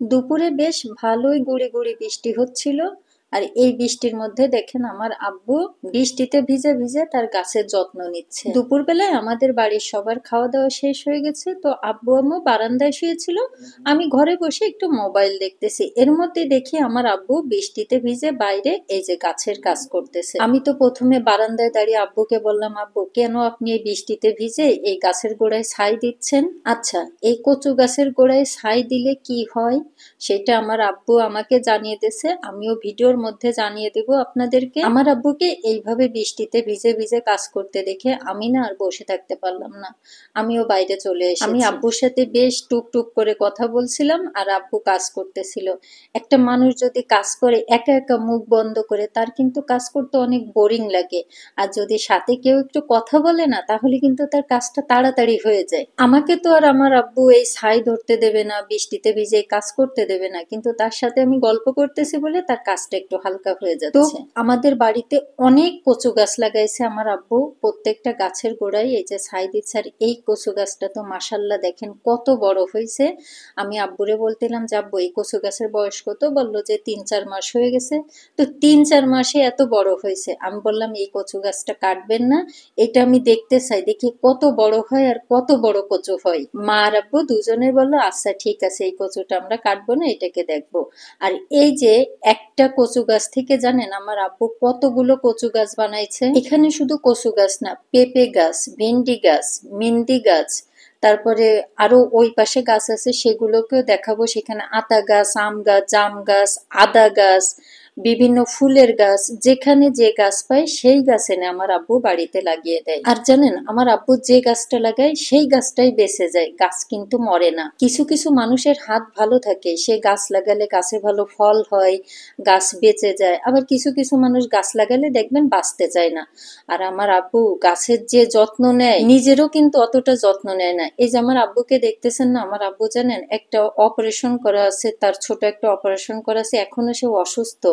দুপুরে বেশ ভালোই গুঁড়ি গুঁড়ি বৃষ্টি হচ্ছিল। আর এই বৃষ্টির মধ্যে দেখেন আমার আব্বু বৃষ্টিতে ভিজে ভিজে তার গাছের যত্ন নিচ্ছে। দুপুরবেলায় আমাদের বাড়ির সবার খাওয়া দাওয়া শেষ হয়ে গেছে, তো আব্বু আম্মু বারান্দায় শুয়েছিল, আমি ঘরে বসে একটু মোবাইল দেখতেছি। এর মধ্যে দেখি আমার আব্বু বৃষ্টিতে ভিজে বাইরে এই যে গাছের কাজ করতেছে। আমি তো প্রথমে বারান্দায় দাঁড়িয়ে আব্বুকে বললাম, আব্বু কেন আপনি এই বৃষ্টিতে ভিজে এই গাছের গোড়ায় ছাই দিচ্ছেন? আচ্ছা, এই কচু গাছের গোড়ায় ছাই দিলে কি হয় সেটা আমার আব্বু আমাকে জানিয়ে দিয়েছে, আমিও ভিডিওর মধ্যে জানিয়ে দেব আপনাদেরকে। আমার আব্বুকে এইভাবে বৃষ্টিতে ভিজে ভিজে কাজ করতে দেখে আমি না আর বসে থাকতে পারলাম না, আমিও বাইরে চলে এসেছি। আমি আব্বুর সাথে বেশ টুকটুক করে কথা বলছিলাম আর আব্বু কাজ করতেছিল। একটা মানুষ যদি কাজ করে একা একা মুখ বন্ধ করে, তার কিন্তু কাজ করতে অনেক বোরিং লাগে। আর যদি সাথে কেউ একটু কথা বলে না, তাহলে কিন্তু তার কাজটা তাড়াতাড়ি হয়ে যায়। আমাকে তো আর আমার আব্বু এই ছাই ধরতে দেবে না, বৃষ্টিতে ভিজে কাজ করতে দেবে না, কিন্তু তার সাথে আমি গল্প করতেছি বলে তার কাজটা একটু হালকা হয়ে যাচ্ছে। তো আমাদের বাড়িতে অনেক কচু গাছ লাগাইছে আমার আব্বু, প্রত্যেকটা গাছের গোড়ায় এই যে ছাই দিচ্ছে। আর এই কচু গাছটা তো মাশাল্লাহ দেখেন কত বড় হয়েছে। আমি আব্বুরে বলতেলাম যে আব্বু এই কচু গাছের বয়স কত? বললো যে ৩-৪ মাস হয়ে গেছে। তো ৩-৪ মাসে এত বড় হয়েছে। আমি বললাম এই কচু গাছটা কাটবেন না, এটা আমি দেখতে চাই, দেখি কত বড় হয় আর কত বড় কচু হয়। মা আর আব্বু দুজনে বললো আচ্ছা ঠিক আছে, এই কচুটা আমরা কাটবো না, এটাকে দেখবো। আর এই যে একটা কচু গাছ থেকে জানেন আমার আব্বু কতগুলো কচু গাছ বানাইছে। এখানে শুধু কচু গাছ না, পেঁপে গাছ, ভেন্ডি গাছ, মেহেন্দি গাছ, তারপরে আরো ওই পাশে গাছ আছে, সেগুলোকেও দেখাবো। সেখানে আতা গাছ, আম গাছ, জাম গাছ, আদা গাছ, বিভিন্ন ফুলের গাছ, যেখানে যে গাছ পায় সেই গাছ এনে আমার আব্বু বাড়িতে লাগিয়ে দেয়। আর জানেন আমার আব্বু যে গাছটা লাগায় সেই গাছটাই বেঁচে যায়, গাছ কিন্তু মরে না। কিছু কিছু মানুষের হাত ভালো থাকে, সে গাছ লাগালে গাছে ভালো ফল হয়, গাছ বেঁচে যায়। আবার কিছু কিছু মানুষ গাছ লাগালে দেখবেন বাঁচতে চায় না। আর আমার আব্বু গাছের যে যত্ন নেয়, নিজেরও কিন্তু অতটা যত্ন নেয় না। এই যে আমার আব্বুকে দেখতেছেন না, আমার আব্বু জানেন একটা অপারেশন করা আছে, তার ছোট একটা অপারেশন করা আছে, এখনো সে অসুস্থ।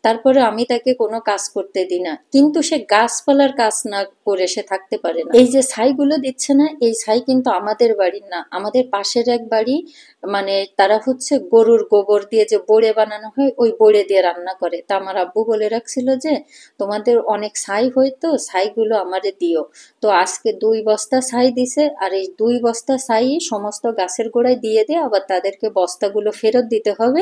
তারপরে আমি তাকে কোনো কাজ করতে দিই না, কিন্তু সে গাছপালার কাজ না করে সে থাকতে পারে না। এই যে ছাইগুলো দিচ্ছে না, এই ছাই কিন্তু আমাদের বাড়ির না, আমাদের পাশের এক বাড়ি, মানে তারা হচ্ছে গরুর গোবর দিয়ে যে বড়ে বানানো হয়, ওই বড়ে দিয়ে রান্না করে। তা আমার আব্বু বলে রাখছিল যে তোমাদের অনেক ছাই হয়তো, ছাইগুলো আমারে দিও। তো আজকে 2 বস্তা ছাই দিছে, আর এই 2 বস্তা ছাই সমস্ত গাছের গোড়ায় দিয়ে দিয়ে আবার তাদেরকে বস্তাগুলো ফেরত দিতে হবে।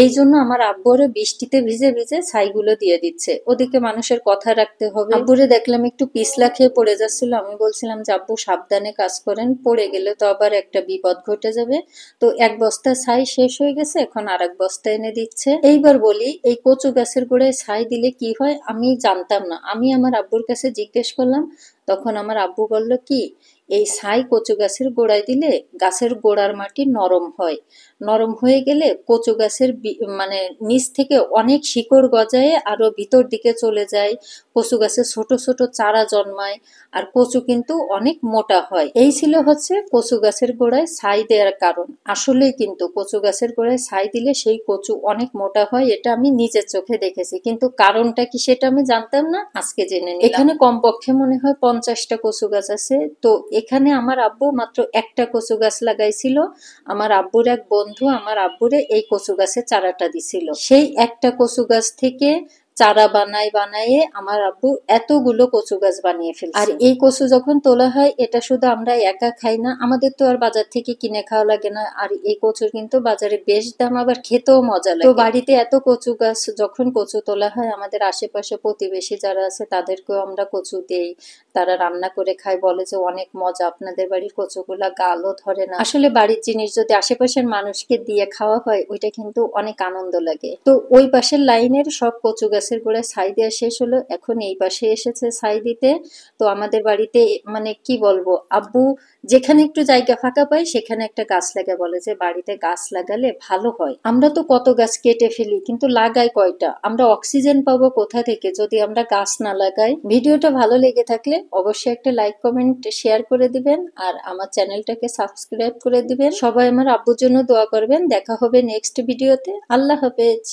এই জন্য আমার আব্বুরে বৃষ্টিতে ভিজে ভিজে ছাইগুলো দিয়ে দিচ্ছে। ওদিকে মানুষের কথা রাখতে হবে। আব্বুরে দেখলাম একটু পিছলা খেয়ে পড়ে যাচ্ছিল, আমি বলছিলাম যে আব্বু সাবধানে কাজ করেন, পড়ে গেলে তো আবার একটা বিপদ ঘটে যাবে। তো 1 বস্তা ছাই শেষ হয়ে গেছে, এখন আর 1 বস্তা এনে দিচ্ছে। এইবার বলি, এই কচু গাছের গোড়ায় ছাই দিলে কি হয় আমি জানতাম না। আমি আমার আব্বুর কাছে জিজ্ঞেস করলাম, তখন আমার আব্বু বলল কি, এই ছাই কচু গাছের গোড়ায় দিলে গাছের গোড়ার মাটি নরম হয়, নরম হয়ে গেলে কচু গাছের মানে নিচ থেকে অনেক শিকড় গজায় আরো ভিতর দিকে চলে যায়, কচু গাছে ছোট ছোট চারা জন্মায়, আর কচু কিন্তু অনেক মোটা হয়। এই ছিল হচ্ছে কচু গাছের গোড়ায় ছাই দেওয়ার কারণ। আসলেই কিন্তু কচু গাছের গোড়ায় ছাই দিলে সেই কচু অনেক মোটা হয়, এটা আমি নিজের চোখে দেখেছি, কিন্তু কারণটা কি সেটা আমি জানতাম না, আজকে জেনে নিলাম। এখানে কমপক্ষে মনে হয় 50টা কচু গাছ আছে। তো এখানে আমার আব্বু মাত্র একটা কচু গাছ লাগাইছিল। আমার আব্বুর এক বন্ধু আমার আব্বুরে এই কচু গাছের চারাটা দিছিল, সেই একটা কচু গাছ থেকে চারা বানায়ে আমার আব্বু এতগুলো কচু গাছ বানিয়ে ফেলছে। আর এই কচু যখন তোলা হয়, এটা শুধু আমরা একা খাই না, আমাদের তো আর বাজার থেকে কিনে খাওয়া লাগে না। আর এই কচুর কিন্তু বাজারে বেশ দাম, আবার খেতেও মজা লাগে। তো বাড়িতে এত কচু গাছ, যখন কচু তোলা হয় আমাদের আশেপাশে প্রতিবেশী যারা আছে তাদেরকেও আমরা কচু দেই, তারা রান্না করে খায়, বলে যে অনেক মজা, আপনাদের বাড়ির কচুগুলা গালও ধরে না। আসলে বাড়ির জিনিস যদি আশেপাশের মানুষকে দিয়ে খাওয়া হয়, ওইটা কিন্তু অনেক আনন্দ লাগে। তো ওই পাশের লাইনের সব কচু গাছের গোড়ায় ছাই দেওয়া শেষ হলো, এখন এই পাশে এসেছে ছাই দিতে। তো আমাদের বাড়িতে মানে কি বলবো, আব্বু যেখানে একটু জায়গা ফাঁকা পায় সেখানে একটা গাছ লাগা, বলে যে বাড়িতে গাছ লাগালে ভালো হয়। আমরা তো কত গাছ কেটে ফেলি, কিন্তু লাগাই কয়টা? আমরা অক্সিজেন পাবো কোথা থেকে যদি আমরা গাছ না লাগাই? ভিডিওটা ভালো লেগে থাকলে অবশ্যই একটা লাইক কমেন্ট শেয়ার করে দিবেন, আর আমার চ্যানেলটাকে সাবস্ক্রাইব করে দিবেন। সবাই আমার আব্বুর জন্য দোয়া করবেন। দেখা হবে নেক্সট ভিডিওতে। আল্লাহ হাফেজ।